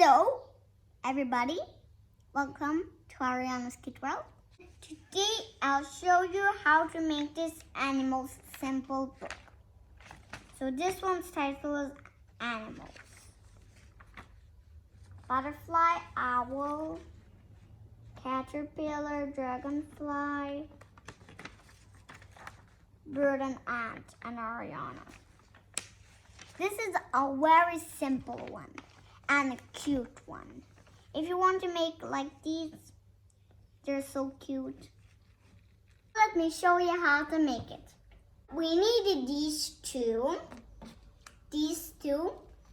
Hello, everybody. Welcome to Arianna's Kid World. Today, I'll show you how to make this animals simple book. So this one's title is Animals. Butterfly, owl, caterpillar, dragonfly, bird and ant, and Arianna. This is a very simple one and a cute one. If you want to make like these, they're so cute. Let me show you how to make it. We needed these two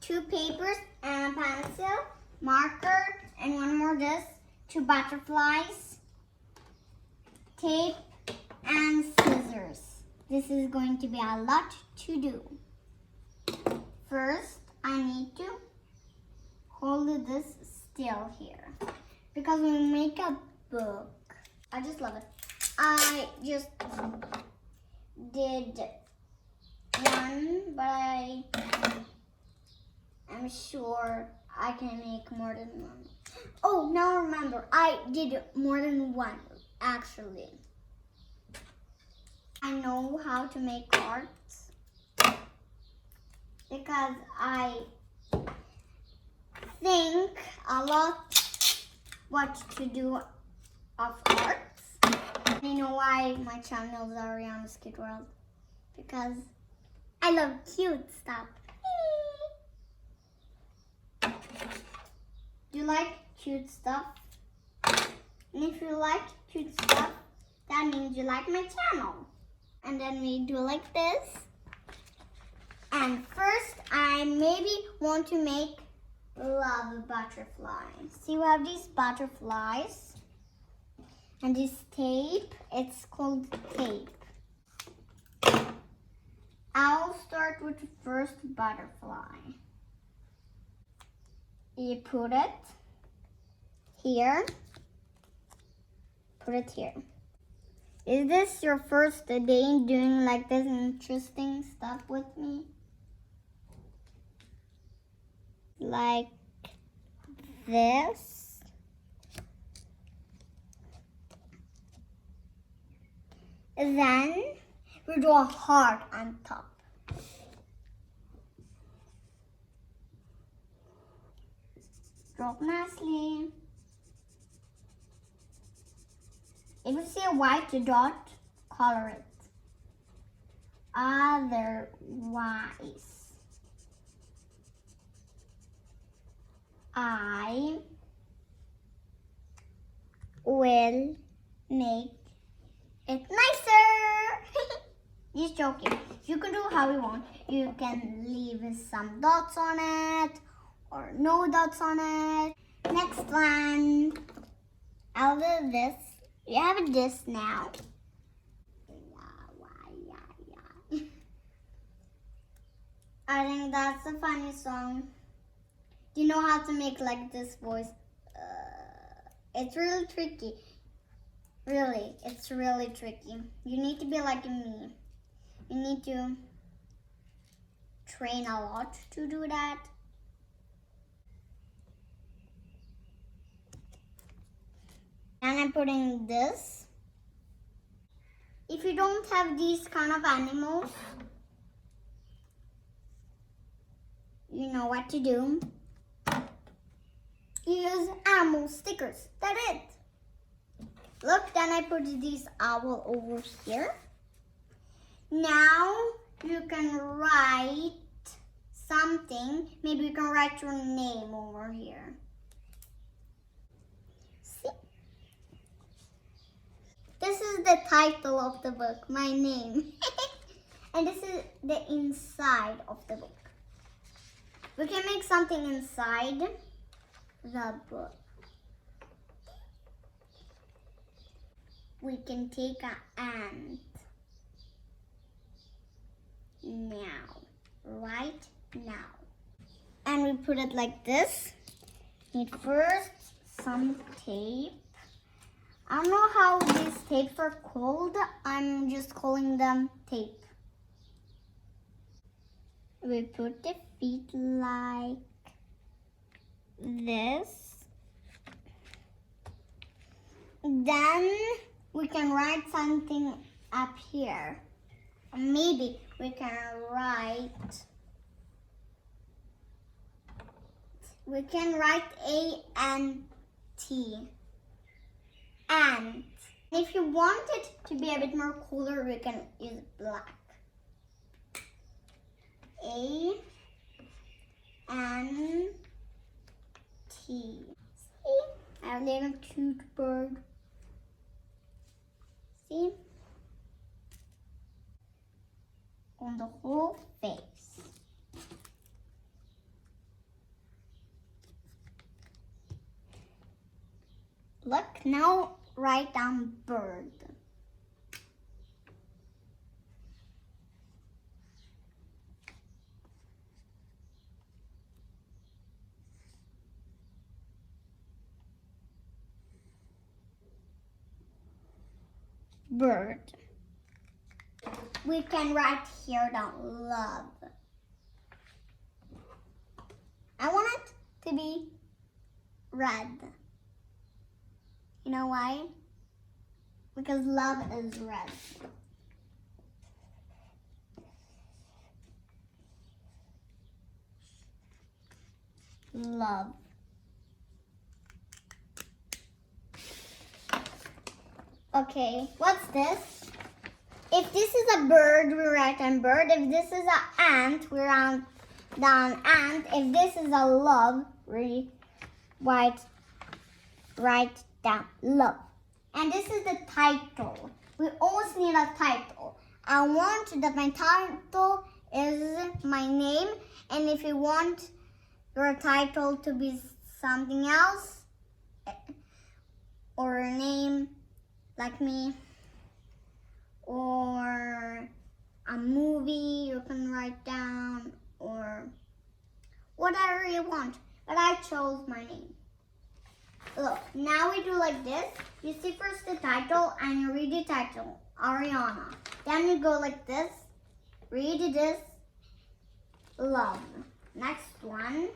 papers and a pencil, marker, and one more this, 2 butterflies, tape, and scissors. This is going to be a lot to do. First, I need to hold this still here because we make a book. I just love it. I just did one, but I am sure I can make more than one. Oh, now remember, I did more than one, actually. I know how to make hearts because I think a lot what to do of arts. You know why my channel is Arianna's Kid World? Because I love cute stuff. Do you like cute stuff? And if you like cute stuff, that means you like my channel. And then we do like this. And first, I maybe want to make love butterflies. See, we have these butterflies and this tape. It's called tape. I'll start with the first butterfly. You put it here. Put it here. Is this your first day doing like this interesting stuff with me? Like this. Then we do a heart on top. Drop nicely. If you see a white dot, color it. Otherwise, I will make it nicer. Just joking. You can do how you want. You can leave some dots on it or no dots on it. Next one, I'll do this. You have this now. I think that's a funny song. Do you know how to make like this voice? It's really tricky. Really, it's really tricky. You need to be like me. You need to train a lot to do that. And I'm putting this. If you don't have these kind of animals, you know what to do. Use animal stickers. That's it. Look, then I put this owl over here. Now you can write something. Maybe you can write your name over here. See? This is the title of the book, my name. And this is the inside of the book. We can make something inside the book. We can take an ant now, right now. And we put it like this. Need first some tape. I don't know how these tapes are called. I'm just calling them tape. We put the feet like this. Then we can write something up here. Maybe we can write A-N-T. Ant. If you want it to be a bit more cooler, we can use black. A-N-T. See? I have a little cute bird. See? On the whole face. Look, now write down bird. Bird. We can write here down love. I want it to be red. You know why? Because love is red. Love. Okay, what's this? If this is a bird, we write down bird. If this is an ant, we write down ant. If this is a love, we write down love. And this is the title. We always need a title. I want that my title is my name. And if you want your title to be something else, or a name like me, or a movie you can write down, or whatever you want. But I chose my name. Look, now we do like this. You see first the title and you read the title, Arianna. Then you go like this, read this, love. Next one,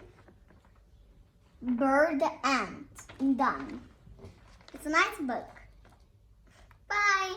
bird ant, done. It's a nice book. Bye.